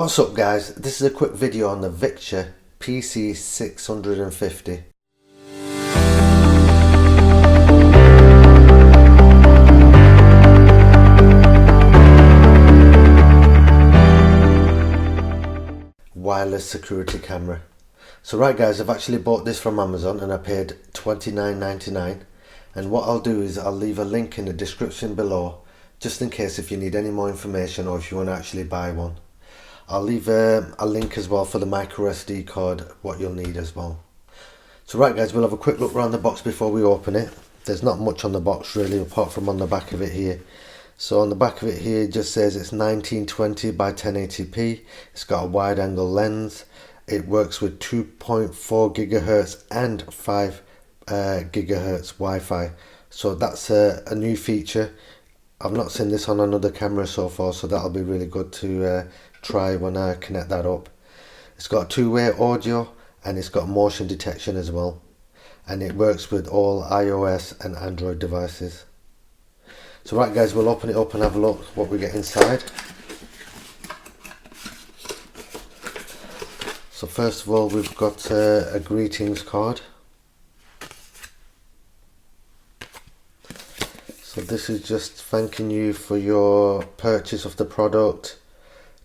What's up guys, this is a quick video on the Victure PC650. Wireless security camera. So right guys, I've actually bought this from Amazon and I paid $29.99, and what I'll do is I'll leave a link in the description below just in case if you need any more information or if you want to actually buy one. I'll leave a link as well for the micro SD card, what you'll need as well. So right guys, we'll have a quick look around the box before we open it. There's not much on the box really apart from on the back of it here. So on the back of it here it just says it's 1920 by 1080p. It's got a wide angle lens. It works with 2.4 gigahertz and 5 gigahertz Wi-Fi. So that's a new feature. I've not seen this on another camera so far, so that'll be really good to try when I connect that up. It's got two-way audio and it's got motion detection as well, and it works with all iOS and Android devices. So right guys, we'll open it up and have a look what we get inside. So first of all, we've got a greetings card. So this is just thanking you for your purchase of the product.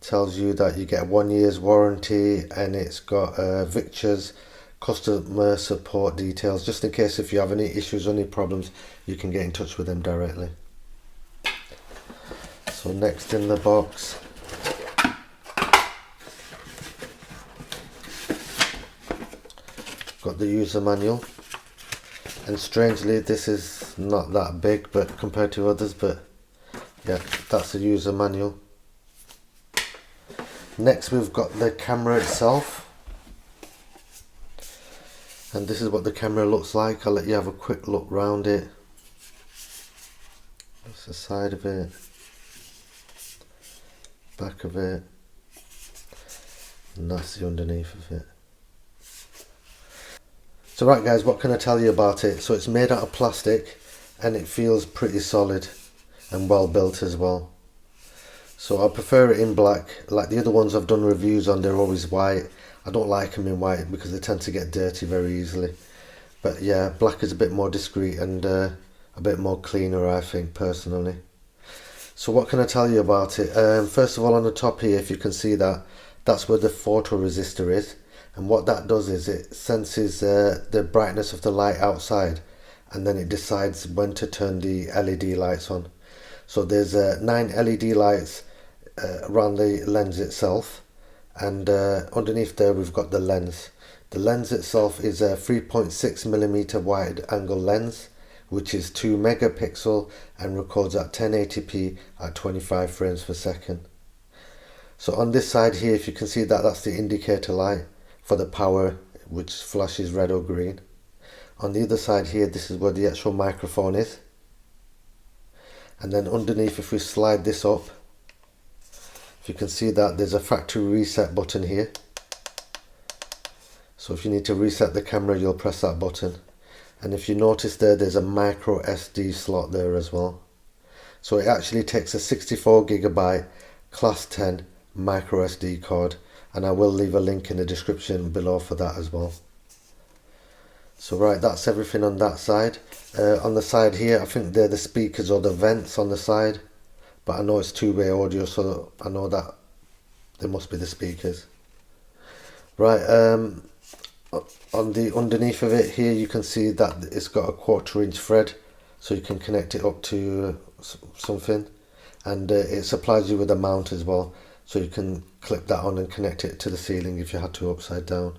Tells you that you get 1 year's warranty, and it's got Victure's customer support details, just in case if you have any issues or any problems you can get in touch with them directly. So next in the box, got the user manual, and strangely this is not that big but compared to others, but yeah, that's the user manual. Next we've got the camera itself, and this is what the camera looks like. I'll let you have a quick look round it. That's the side of it, back of it, and that's the underneath of it. So right guys, what can I tell you about it? So it's made out of plastic and it feels pretty solid and well built as well. So I prefer it in black. Like the other ones I've done reviews on, they're always white. I don't like them in white because they tend to get dirty very easily. But yeah, black is a bit more discreet and a bit more cleaner, I think, personally. So what can I tell you about it? First of all, on the top here, if you can see that, that's where the photo resistor is. And what that does is it senses the brightness of the light outside, and then it decides when to turn the LED lights on. So there's 9 LED lights around the lens itself, and underneath there we've got the lens. The lens itself is a 3.6mm wide angle lens, which is 2 megapixel and records at 1080p at 25 frames per second. So on this side here, if you can see that, that's the indicator light for the power, which flashes red or green. On the other side here, this is where the actual microphone is. And then underneath, if we slide this up, if you can see that there's a factory reset button here. So if you need to reset the camera, you'll press that button. And if you notice there's a micro SD slot there as well. So it actually takes a 64GB class 10 micro SD card, and I will leave a link in the description below for that as well. So right, that's everything on that side. On the side here, I think they're the speakers or the vents on the side, but I know it's two-way audio, so I know that they must be the speakers. Right, on the underneath of it here, you can see that it's got a 1/4 inch thread, so you can connect it up to something, and it supplies you with a mount as well, so you can clip that on and connect it to the ceiling if you had to upside down.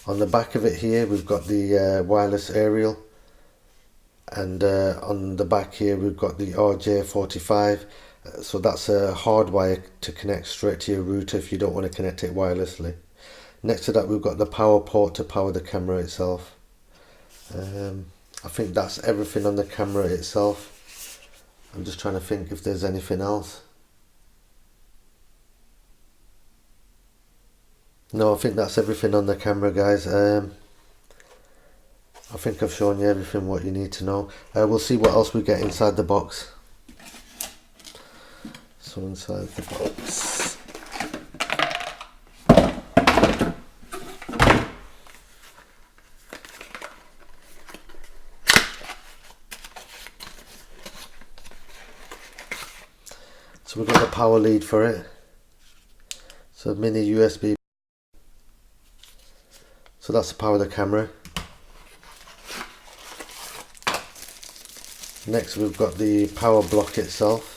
On the back of it here, we've got the wireless aerial, and on the back here we've got the RJ45, so that's a hardwire to connect straight to your router if you don't want to connect it wirelessly. Next to that we've got the power port to power the camera itself. I think that's everything on the camera itself. I'm just trying to think if there's anything else. No, I think that's everything on the camera, guys. I think I've shown you everything what you need to know. We'll see what else we get inside the box. So inside the box, So we've got the power lead for it. So mini USB. So that's the power of the camera. Next we've got the power block itself.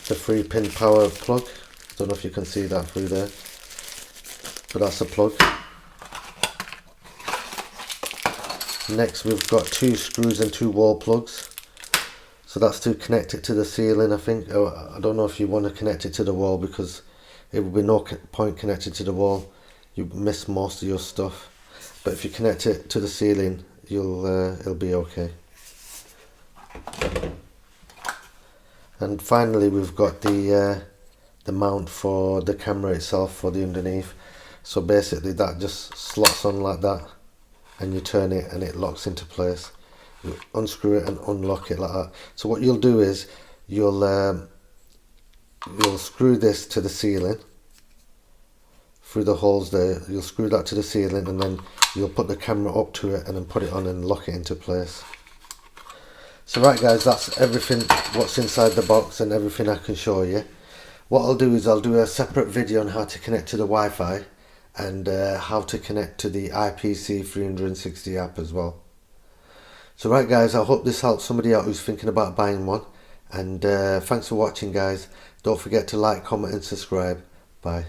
The 3-pin power plug. Don't know if you can see that through there, but that's a plug. Next we've got 2 screws and 2 wall plugs. So that's to connect it to the ceiling, I think. I don't know if you want to connect it to the wall, because it will be no point connected to the wall. You miss most of your stuff. But if you connect it to the ceiling, it'll be okay. And finally we've got the mount for the camera itself, for the underneath. So basically that just slots on like that, and you turn it and it locks into place. You unscrew it and unlock it like that. So what you'll do is you'll screw this to the ceiling through the holes there. You'll screw that to the ceiling, and then you'll put the camera up to it and then put it on and lock it into place. So right guys, that's everything what's inside the box and everything I can show you. What I'll do is I'll do a separate video on how to connect to the Wi-Fi and how to connect to the IPC360 app as well. So right guys, I hope this helps somebody out who's thinking about buying one, and thanks for watching guys. Don't forget to like, comment and subscribe. Bye.